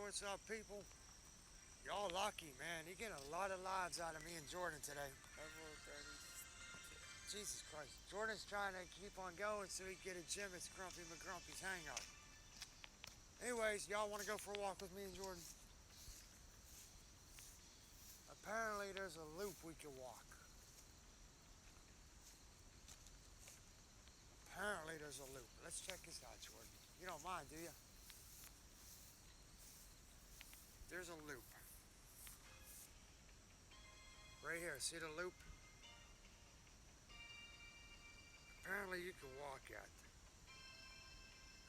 what's up, people? Y'all lucky, man. You get a lot of lives out of me and Jordan today. Level 32. Jesus Christ. Jordan's trying to keep on going so he can get a gym. It's Grumpy McGrumpy's hangout. Anyways, y'all want to go for a walk with me and Jordan? Apparently, there's a loop we can walk. Apparently, there's a loop. Let's check this out, Jordan. You don't mind, do you? There's a loop. Right here. See the loop? Apparently, you can walk it.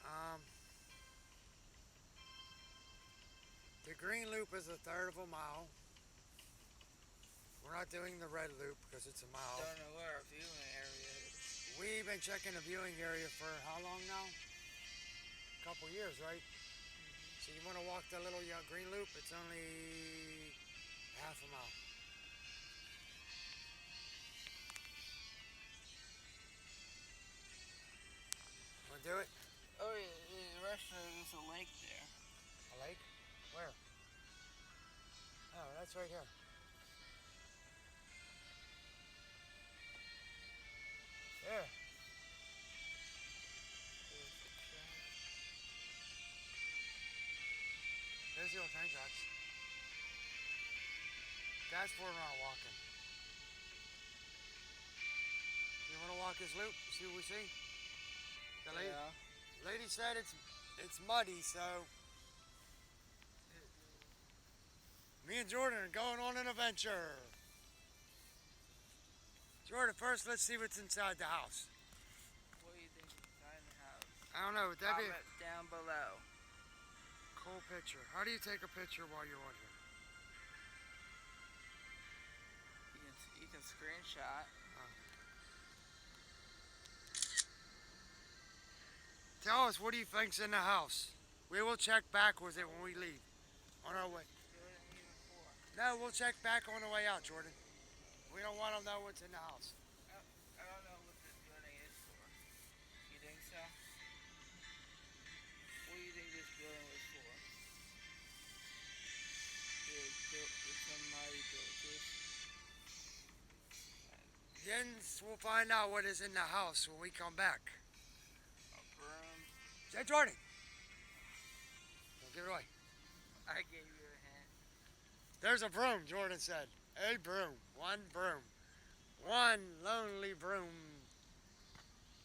Um, the green loop is a third of a mile. We're not doing the red loop because it's a mile. Don't know where our viewing area is. We've been checking the viewing area for how long now? A couple years, right? So you want to walk the little green loop? It's only half a mile. Want to do it? Oh, yeah, the restaurant is a lake there. A lake? Where? Oh, that's right here. There. There's the old train tracks. That's where we're not walking. You want to walk this loop? See what we see? The lady, Yeah. lady said it's muddy, so me and Jordan are going on an adventure. Jordan, first let's see what's inside the house. What do you think is inside the house? I don't know, would that be a Comment down below. cool picture? How do you take a picture while you're on here? You can screenshot. Tell us, what do you think's in the house? We will check back with it when we leave. On our way. No, we'll check back on the way out, Jordan. We don't want to know what's in the house. I don't know what this building is for. You think so? What do you think this building was for? Did somebody build this? Then we'll find out what is in the house when we come back. A broom? Say, Jordan! Don't give it away. I gave you a hint. There's a broom, Jordan said. A broom. One broom. One lonely broom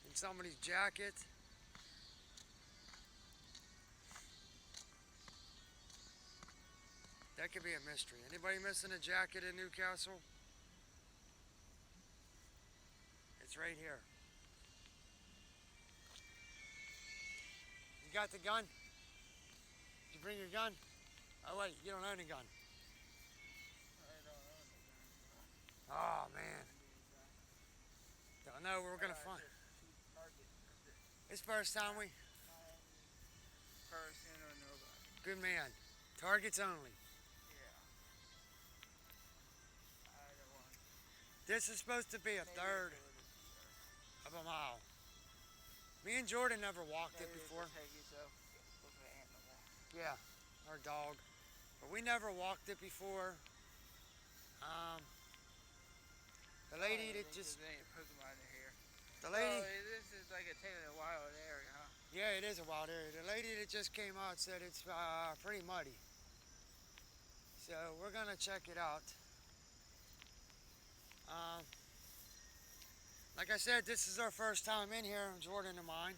in somebody's jacket. That could be a mystery. Anybody missing a jacket in Newcastle? It's right here. You got the gun? Did you bring your gun? Oh wait, you don't own a gun. I don't know. Oh man. Don't know where we're gonna find. It's first time we. Person or nobody. Good man. Targets only. Yeah. I don't want. This is supposed to be a third of a mile. Me and Jordan never walked it before. Yeah, our dog. But we never walked it before. The lady that just. Pokemon in here. The lady. Oh, this is like a wild area, huh? Yeah, it is a wild area. The lady that just came out said it's pretty muddy. So we're gonna check it out. Like I said, this is our first time in here, Jordan and mine.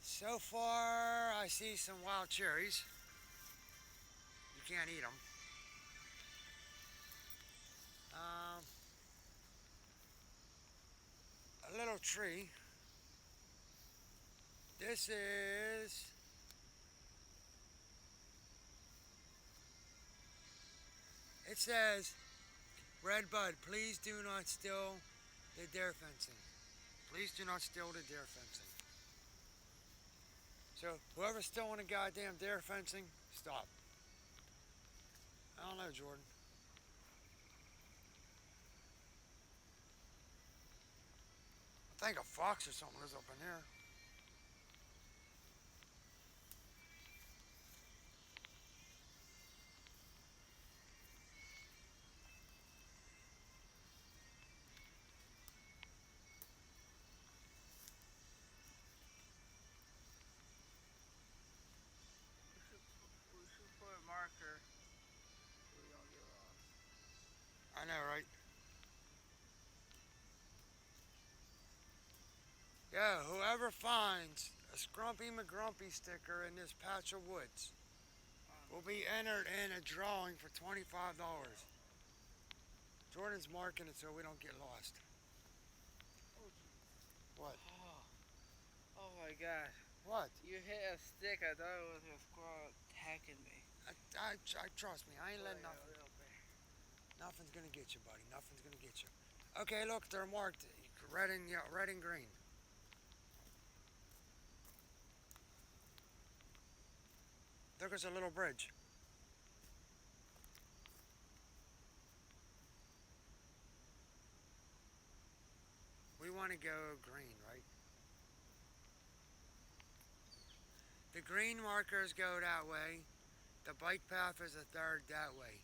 So far, I see some wild cherries. You can't eat them. A little tree. This is it says, Red Bud, please do not steal the deer fencing. Please do not steal the deer fencing. So whoever's stealing the goddamn deer fencing, stop. I don't know, Jordan. I think a fox or something is up in there. Whoever finds a Scrumpy McGrumpy sticker in this patch of woods will be entered in a drawing for $25. Jordan's marking it so we don't get lost. Oh, jeez. What? Oh my god. What? You hit a stick. I thought it was a squirrel attacking me. I trust me. I ain't letting Like a nothing. little bear. Nothing's gonna get you, buddy. Nothing's gonna get you. Okay, look, they're marked red and red and green. There goes a little bridge. We want to go green, right? The green markers go that way. The bike path is a third that way.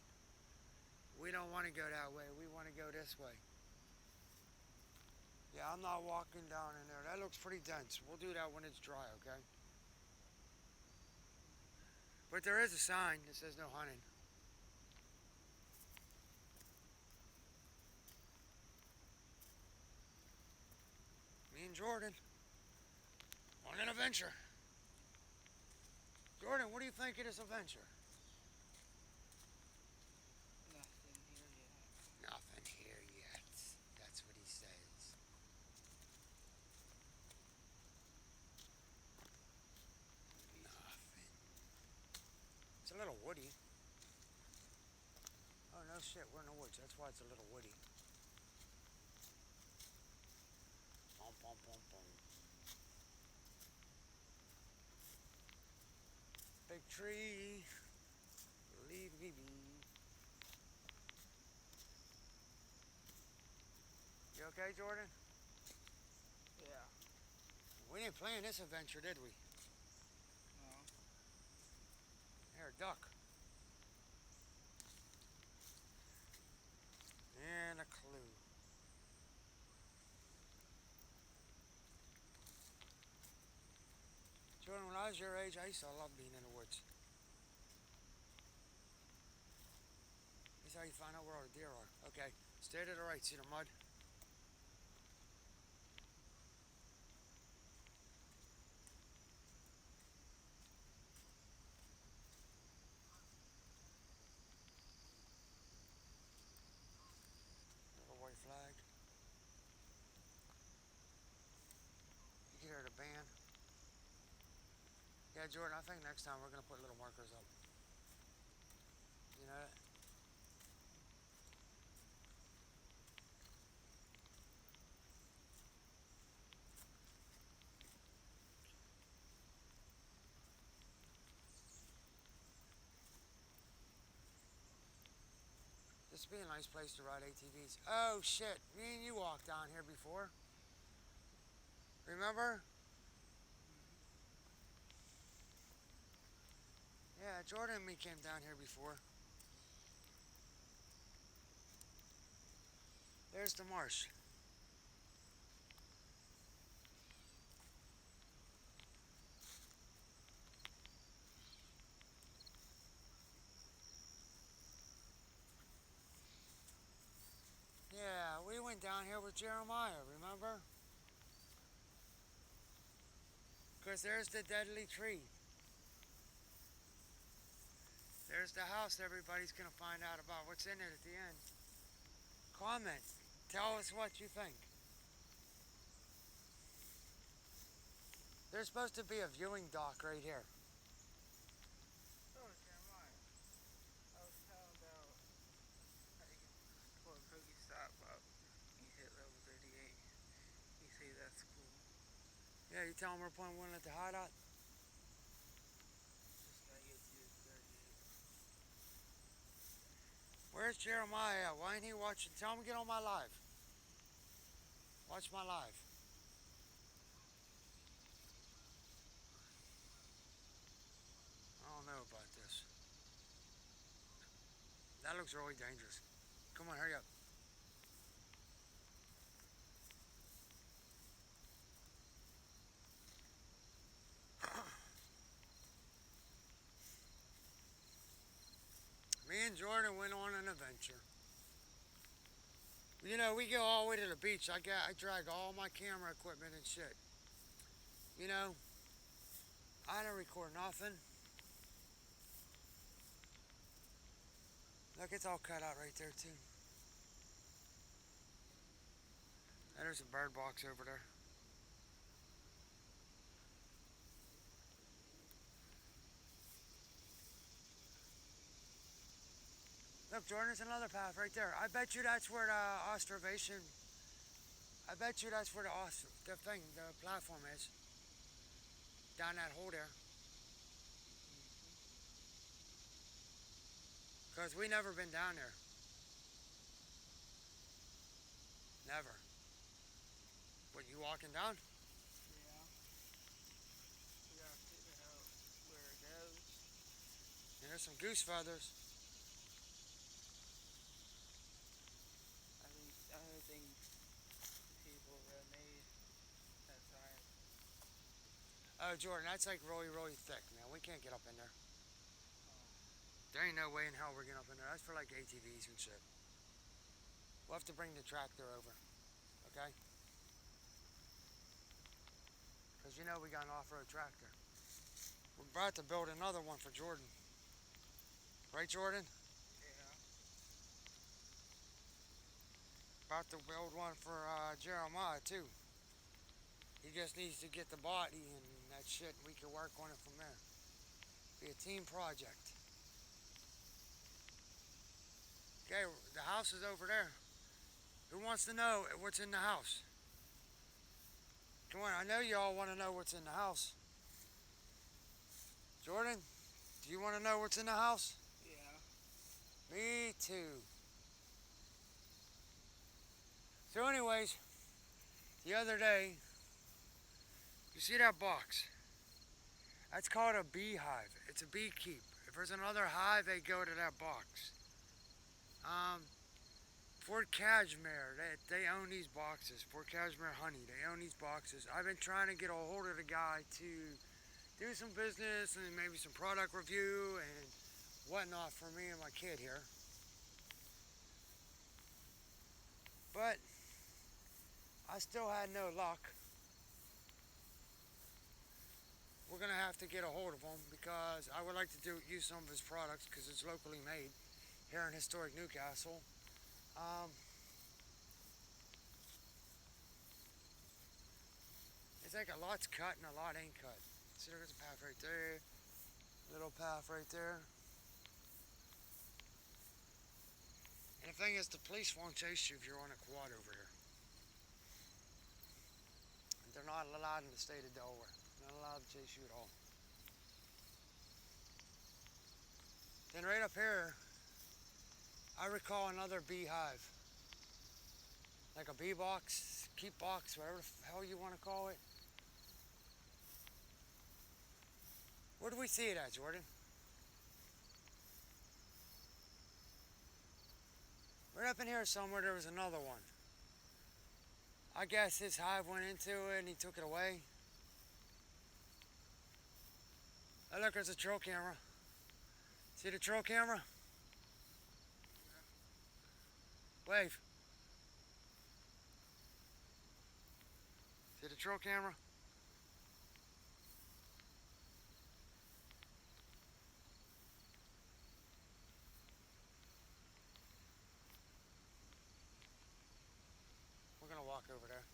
We don't want to go that way. We want to go this way. Yeah, I'm not walking down in there. That looks pretty dense. We'll do that when it's dry, okay? But there is a sign that says no hunting. Me and Jordan on an adventure. Jordan, what do you think of this adventure? Nothing here yet. Nothing here yet. That's what he says. Nothing. It's a little woody. Oh, no shit. We're in the woods. That's why it's a little woody. Bum, bum, bum, bum. Big tree. Leave me be. You okay, Jordan? Yeah. We didn't plan this adventure, did we? No. Here, duck. And a clue. Jordan, when I was your age, I used to love being in the woods. This is how you find out where all the deer are. Okay, stay to the right. See the mud? Little white flag. You can hear the band. Yeah, Jordan, I think next time we're going to put little markers up. You know that? This would be a nice place to ride ATVs. Oh, shit. Me and you walked down here before. Remember? Yeah, Jordan and me came down here before. There's the marsh. Yeah, we went down here with Jeremiah, remember? Because there's the deadly tree. There's the house everybody's going to find out about what's in it at the end. Comment. Tell us what you think. There's supposed to be a viewing dock right here. Oh, Jeremiah. I was telling about how you can pull a cookie stop up and hit level 38. You say that's cool. Yeah, you tell them we're playing one at the hideout? Just gotta get to 38. Where's Jeremiah at? Why ain't he watching? Tell him to get on my live. Watch my live. I don't know about this. That looks really dangerous. Come on, hurry up. Me and Jordan went on an adventure. You know, we go all the way to the beach. I drag all my camera equipment and shit. You know, I don't record nothing. Look, it's all cut out right there too. And there's a bird box over there. Look, Jordan, there's another path right there. I bet you that's where the observation. I bet you that's where the platform is. Down that hole there. Cause we never been down there. Never. What, you walking down? Yeah. We gotta figure out where it goes. And there's some goose feathers. I don't think people that made that side. Oh, Jordan, that's like really, really thick, man. We can't get up in there. Oh. There ain't no way in hell we're getting up in there. That's for like ATVs and shit. We'll have to bring the tractor over, okay? Because you know we got an off-road tractor. We're about to build another one for Jordan. Right, Jordan? Yeah. About to build one for Jeremiah, too. He just needs to get the body and that shit, and we can work on it from there. Be a team project. Okay, the house is over there. Who wants to know what's in the house? Come on, I know you all want to know what's in the house. Jordan, do you want to know what's in the house? Yeah. Me too. So anyways, the other day, you see that box? That's called a beehive. It's a beekeep. If there's another hive, they go to that box. Fort Cashmere, they own these boxes. Fort Cashmere Honey, they own these boxes. I've been trying to get a hold of the guy to do some business and maybe some product review and whatnot for me and my kid here. But I still had no luck. We're gonna have to get a hold of him because I would like to use some of his products because it's locally made here in historic Newcastle. It's like a lot's cut and a lot ain't cut. See, there's a path right there, little path right there. And the thing is, the police won't chase you if you're on a quad over here. They're not allowed in the state of Delaware. They're not allowed to chase you at all. Then right up here, I recall another beehive. Like a bee box, keep box, whatever the hell you want to call it. Where do we see it at, Jordan? Right up in here somewhere there was another one. I guess his hive went into it and he took it away. Oh look, there's a trail camera. See the trail camera? Wave. See the trail camera? We're gonna walk over there.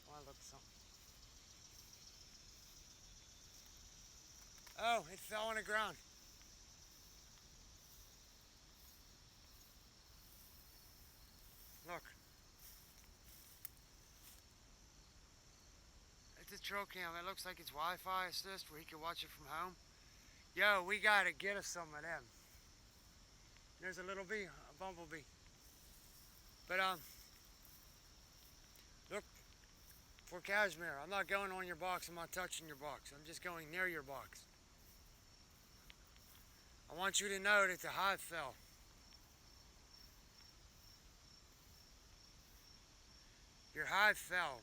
I wanna look at something. Oh, it fell on the ground. Look. It's a trail cam. It looks like it's Wi-Fi assist where he can watch it from home. Yo, we gotta get us some of them. There's a little bee, a bumblebee. But look for cashmere. I'm not going on your box. I'm not touching your box. I'm just going near your box. I want you to know that the hive fell. Your hive fell.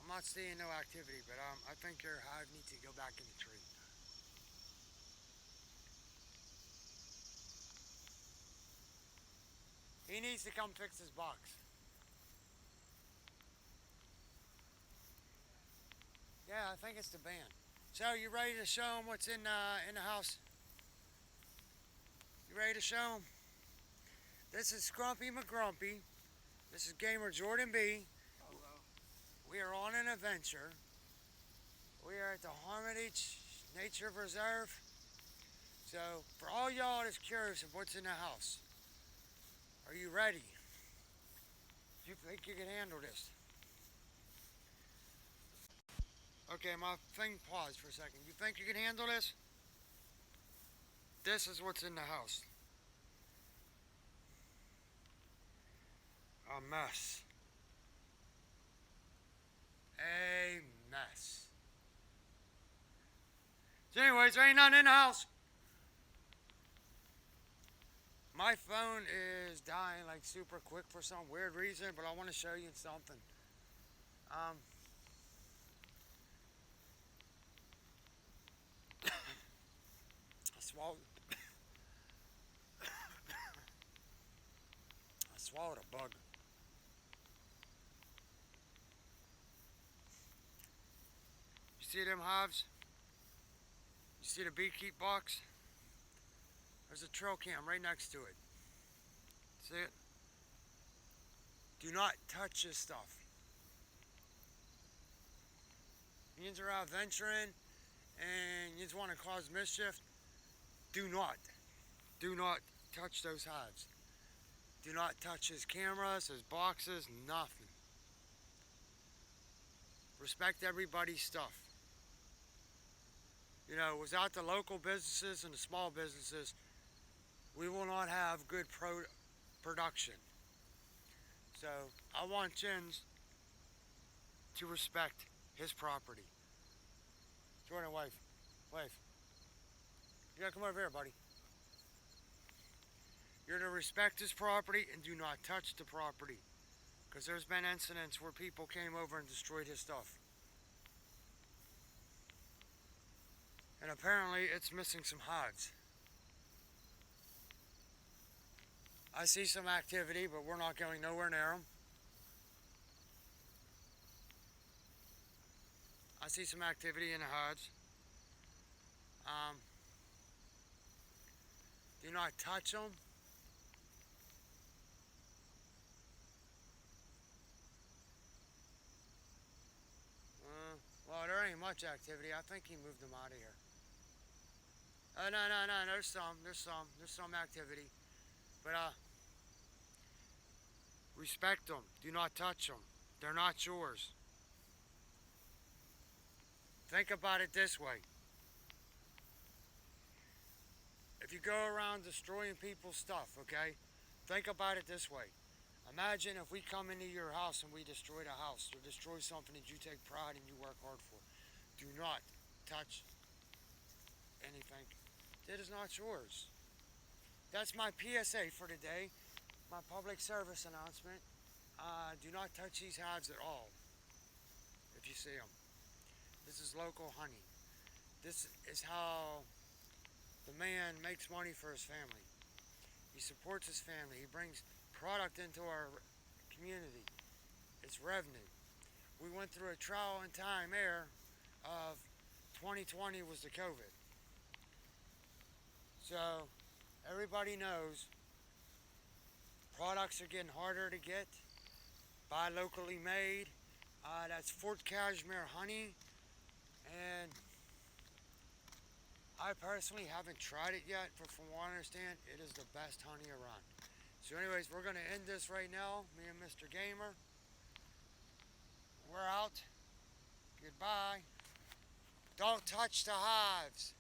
I'm not seeing no activity, but I think your hive needs to go back in the tree. He needs to come fix his box. Yeah, I think it's the band. So you ready to show them what's in the house? You ready to show them? This is Scrumpy McGrumpy. This is Gamer Jordan B. Hello. We are on an adventure. We are at the Hermitage Nature Reserve. So, for all y'all that's curious of what's in the house, are you ready? Do you think you can handle this? Okay, my thing paused for a second. You think you can handle this? This is what's in the house. A mess. A mess. So anyways, there ain't nothing in the house. My phone is dying like super quick for some weird reason, but I want to show you something. I swallowed. I swallowed a bug. You see them hives? You see the beekeep box? There's a trail cam right next to it. See it? Do not touch this stuff. Yins are out venturing and you want to cause mischief. Do not touch those hives. Do not touch his cameras, his boxes, nothing. Respect everybody's stuff. You know, without the local businesses and the small businesses, we will not have good production. So I want Jens to respect his property. Jordan, wave. Wave. You gotta come over here, buddy. You're to respect his property and do not touch the property. Because there's been incidents where people came over and destroyed his stuff. And apparently it's missing some hives. I see some activity, but we're not going nowhere near them. I see some activity in the hives. Do not touch them. Well, there ain't much activity. I think he moved them out of here. No. There's some activity. But, respect them. Do not touch them. They're not yours. Think about it this way. If you go around destroying people's stuff, okay? Think about it this way. Imagine if we come into your house and we destroy the house or destroy something that you take pride and you work hard for. Do not touch anything that is not yours. That's my PSA for today, my public service announcement. Do not touch these hives at all if you see them. This is local honey. This is how the man makes money for his family. He supports his family. He brings product into our community. It's revenue. We went through a trial and time era of 2020 was the COVID. So everybody knows products are getting harder to get. Buy locally made. That's Fort Cashmere honey. And I personally haven't tried it yet, but from what I understand, it is the best honey around. So anyways, we're going to end this right now, me and Mr. Gamer. We're out. Goodbye. Don't touch the hives.